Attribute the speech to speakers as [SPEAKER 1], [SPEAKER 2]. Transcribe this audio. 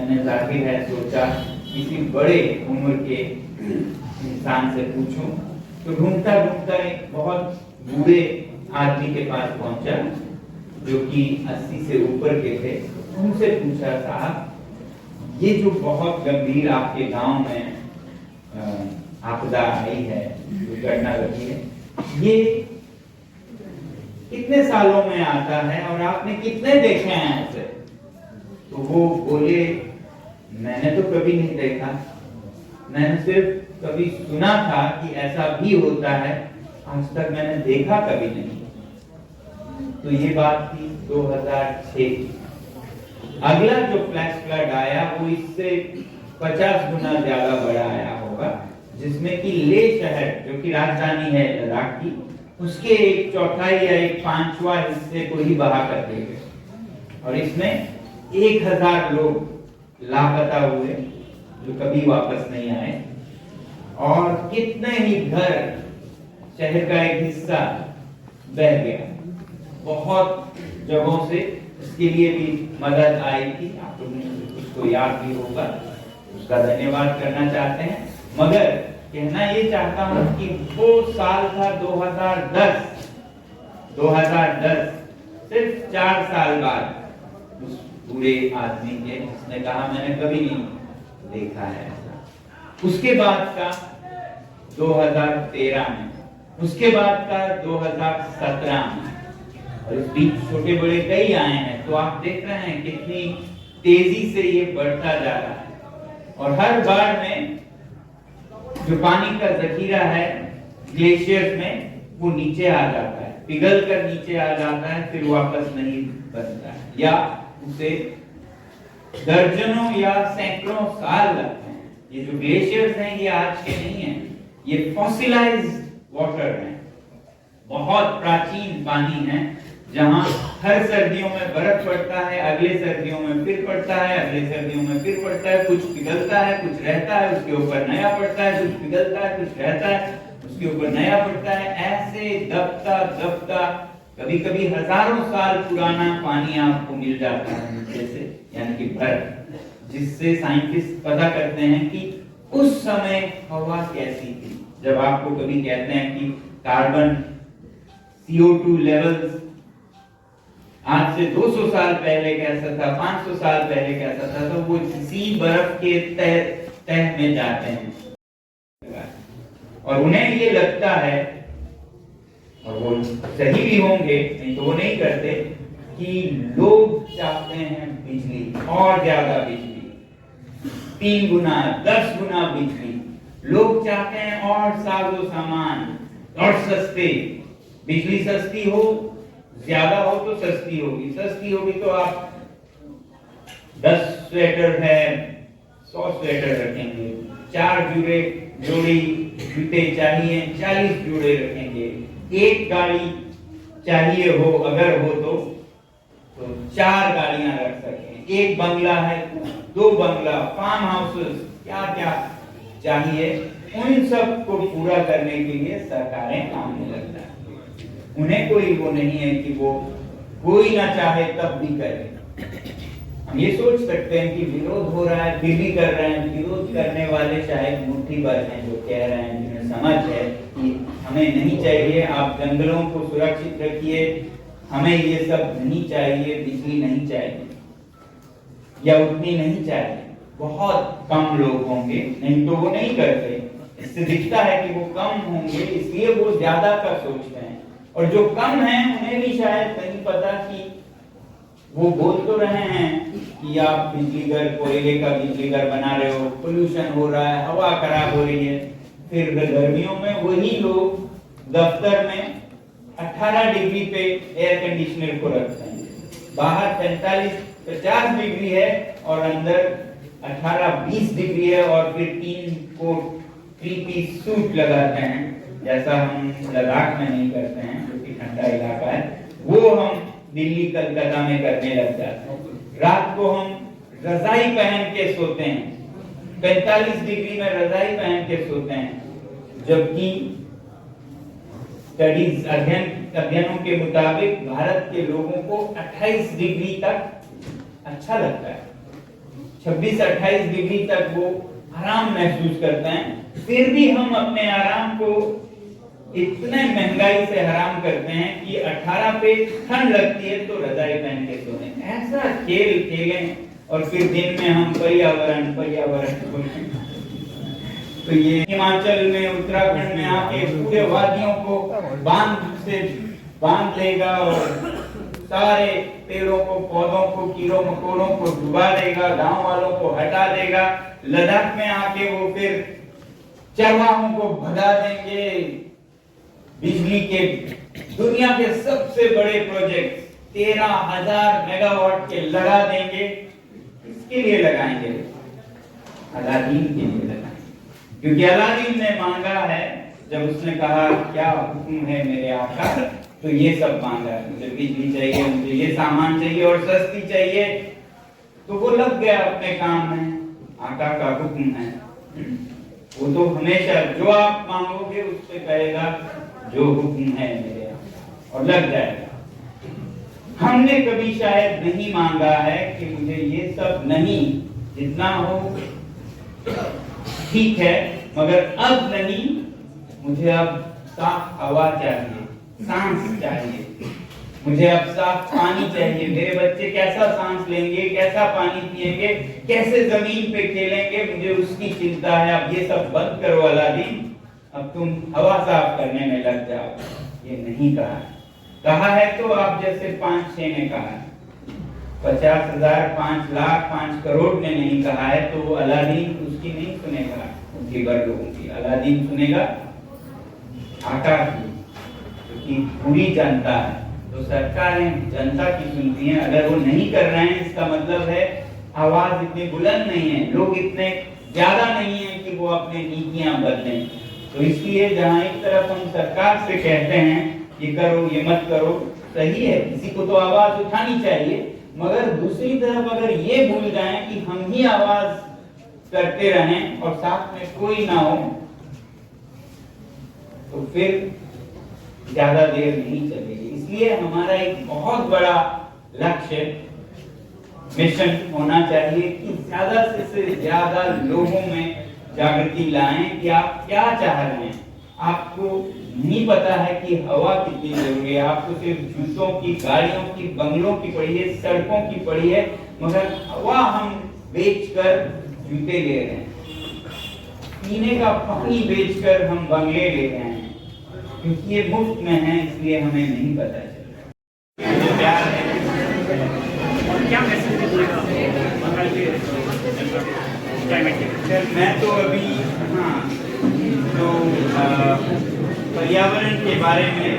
[SPEAKER 1] मैंने जाहिर है सोचा किसी बड़े उम्र के इंसान से पूछूं, तो ढूंढता ढूंढता एक बहुत बूढ़े आदमी के पास पहुंचा जो कि 80 से ऊपर के थे। उनसे पूछा, साहब ये जो बहुत गंभीर आपके गांव में आपदा आई है, दुर्घटना घटी है, ये कितने सालों में आता है और आपने कितने देखे हैं ऐसे? तो वो बोले, मैंने तो कभी नहीं देखा, मैंने सिर्फ कभी सुना था कि ऐसा भी होता है, आज तक मैंने देखा कभी नहीं। तो ये बात थी 2006 की। अगला जो फ्लैश फ्लड आया वो इससे 50 गुना ज्यादा बड़ा आया होगा, जिसमें कि लेह शहर जो कि राजधानी है लद्दाख की, उसके एक चौथाई या एक पांचवा हिस्से को ही बहा कर दे गए। और इसमें 1000 लोग लापता हुए जो कभी वापस नहीं आए, और कितने ही घर, शहर का एक हिस्सा बह गया। बहुत जगहों से इसके लिए भी मदद आई थी, आप लोगों ने उसको याद भी होगा, उसका धन्यवाद करना चाहते हैं। मगर कहना ये चाहता हूं कि वो साल था 2010, सिर्फ 4 साल बाद उस बूढ़े आदमी के, जिसने कहा मैंने कभी नहीं देखा है ऐसा। उसके बाद का 2013 में, उसके बाद का 2017 में, और इस बीच छोटे बड़े कई आए हैं। तो आप देख रहे हैं कितनी तेजी से ये बढ़ता जा रहा है। और हर बार में जो पानी का जखीरा है ग्लेशियर्स में, वो नीचे आ जाता है, पिघल कर नीचे आ जाता है, फिर वापस नहीं बनता है, या उसे दर्जनों या सैकड़ों साल लगते हैं। ये जो ग्लेशियर्स हैं ये आज के नहीं हैं, ये फॉसिलाइज्ड वाटर हैं, बहुत प्राचीन पानी है, जहां हर सर्दियों में बर्फ पड़ता है, अगले सर्दियों में फिर पड़ता है, अगले सर्दियों में फिर पड़ता है, कुछ पिघलता है, कुछ रहता है, उसके ऊपर नया पड़ता है, कुछ पिघलता है, कुछ रहता है, उसके ऊपर नया पड़ता है। ऐसे दबता दबता कभी कभी हजारों साल पुराना पानी आपको मिल जाता है नीचे से, यानी कि बर्फ, जिससे साइंटिस्ट पता करते हैं कि उस समय हवा कैसी थी। जब आपको कभी कहते हैं कि कार्बन CO2 लेवल्स आज से 200 साल पहले कैसा था, 500 साल पहले कैसा था, तो वो इसी बर्फ के तह में जाते हैं। और उन्हें ये लगता है, और वो सही भी होंगे, नहीं तो वो नहीं करते, कि लोग चाहते हैं बिजली, और ज्यादा बिजली, 3 गुना 10 गुना बिजली। लोग चाहते हैं और साजो सामान और सस्ते, बिजली सस्ती हो, ज्यादा हो तो सस्ती होगी, सस्ती होगी तो आप 10 स्वेटर है 100 स्वेटर रखेंगे, 4 जोड़ी जूते चाहिए 40 जोड़े रखेंगे, एक गाड़ी चाहिए हो अगर हो तो 4 गाड़ियां रख सकें, एक बंगला है 2 बंगला, फार्म हाउसेस, क्या क्या चाहिए, उन सब को पूरा करने के लिए सरकारें काम में लगता है। उन्हें कोई वो नहीं है कि वो कोई ना चाहे तब भी करे। हम ये सोच सकते हैं कि विरोध हो रहा है फिर भी कर रहे हैं। विरोध करने वाले शायद मुट्ठी भर हैं जो कह रहे हैं, जिन्हें समझ है कि हमें नहीं चाहिए, आप जंगलों को सुरक्षित रखिए, हमें ये सब नहीं चाहिए, बिजली नहीं चाहिए या उतनी नहीं चाहिए। बहुत कम लोग होंगे, नहीं तो वो नहीं करते। इससे दिखता है कि वो कम होंगे, इसलिए वो ज्यादा का सोचते हैं। और जो कम हैं उन्हें भी शायद नहीं पता कि वो बोल तो रहे हैं कि आप बिजली घर, कोयले का बिजली घर बना रहे हो, पोल्यूशन हो रहा है, हवा खराब हो रही है, फिर गर्मियों में वही लोग दफ्तर में 18 डिग्री पे एयर कंडीशनर को रखते हैं, बाहर 45-50 डिग्री है और अंदर 18-20 डिग्री है, और फिर 3 पीस सूट लगाते हैं, जैसा हम लद्दाख में नहीं करते हैं जो कि ठंडा इलाका है, वो हम दिल्ली कलकत्ता में करने लग जाते हैं। रात को हम रजाई पहन के सोते हैं, 45 डिग्री में रजाई पहन के सोते हैं, जबकि स्टडीज अध्ययनों के मुताबिक भारत के लोगों को 28 डिग्री तक अच्छा लगता है। 26-28 डिग्री तक वो आराम महसूस करते हैं। फिर भी हम अपने आराम को इतने महंगाई से हराम करते हैं कि 18 पे ठंड लगती है तो रजाई पहन के सोने। ऐसा खेल खेलें और फिर दिन में हम पर्यावरण बोलें। तो ये हिमाचल में, उत्तराखंड में आके पूरे वादियों को बांध लेगा और सारे पेड़ों को, पौधों को, कीड़ों मकोड़ों को डुबा देगा, गांव वालों को हटा देगा। लद्दाख में आके वो फिर चरवाहों को भगा देंगे। बिजली के दुनिया के सबसे बड़े प्रोजेक्ट 13,000 मेगावाट के लगा देंगे। किसके लिए लगाएंगे? अलादीन के लिए लगाएंगे, क्योंकि अलादीन ने मांगा है। जब उसने कहा क्या हुक्म है मेरे आका, तो ये सब मांगा है, मुझे बिजली चाहिए, मुझे ये सामान चाहिए और सस्ती चाहिए। तो वो लग गया अपने काम में। आका का हुक्म है, वो तो हमेशा जो आप मांगोगे उससे कहेगा जो हुक्म है मेरे, और लग जाएगा। हमने कभी शायद नहीं मांगा है कि मुझे ये सब नहीं, जितना हो ठीक है, मगर अब नहीं, मुझे अब साफ हवा चाहिए, सांस चाहिए, मुझे अब साफ पानी चाहिए। मेरे बच्चे कैसा सांस लेंगे, कैसा पानी पिएंगे, कैसे जमीन पे खेलेंगे, मुझे उसकी चिंता है। अब ये सब बंद करो अलादीन, अब तुम हवा साफ करने में लग जाओ। ये नहीं कहा है तो आप जैसे 5-6 ने कहा है, 50,000, 5 लाख, 5 करोड़ ने नहीं कहा है, तो वो अलादीन उसकी नहीं सुनेगा, उनकी बड़ लोगों की। अलादीन सुनेगा आका की, क्योंकि पूरी जनता है। तो सरकारें जनता की सुनती हैं। अगर वो नहीं कर रहे हैं, इसका मतलब है आवाज इतनी बुलंद नहीं है, लोग इतने ज्यादा नहीं है कि वो अपने नीतियां बदलें। तो इसलिए जहां एक तरफ हम सरकार से कहते हैं ये करो, ये मत करो, सही है, किसी को तो आवाज उठानी चाहिए, मगर दूसरी तरफ अगर ये भूल जाएं कि हम ही आवाज करते रहें और साथ में कोई ना हो, तो फिर ज्यादा देर नहीं चलेगी। इसलिए हमारा एक बहुत बड़ा लक्ष्य, मिशन होना चाहिए कि ज्यादा से ज्यादा लोगों में जागृति लाएं कि आप क्या चाह रहे हैं। आपको नहीं पता है कि हवा कितनी जरूरी है, आपको सिर्फ जूतों की, गाड़ियों की, बंगलों की पड़ी है, सड़कों की पड़ी है, मगर हवा हम बेचकर जूते ले रहे हैं, पीने का पानी बेचकर हम बंगले ले रहे हैं, क्योंकि ये मुफ्त में है, इसलिए हमें नहीं पता चल रहा। तो प्यार है। और क्या मैसेज दीजिएगा बंगाल के क्लाइमेट के? मैं तो अभी तो पर्यावरण के बारे में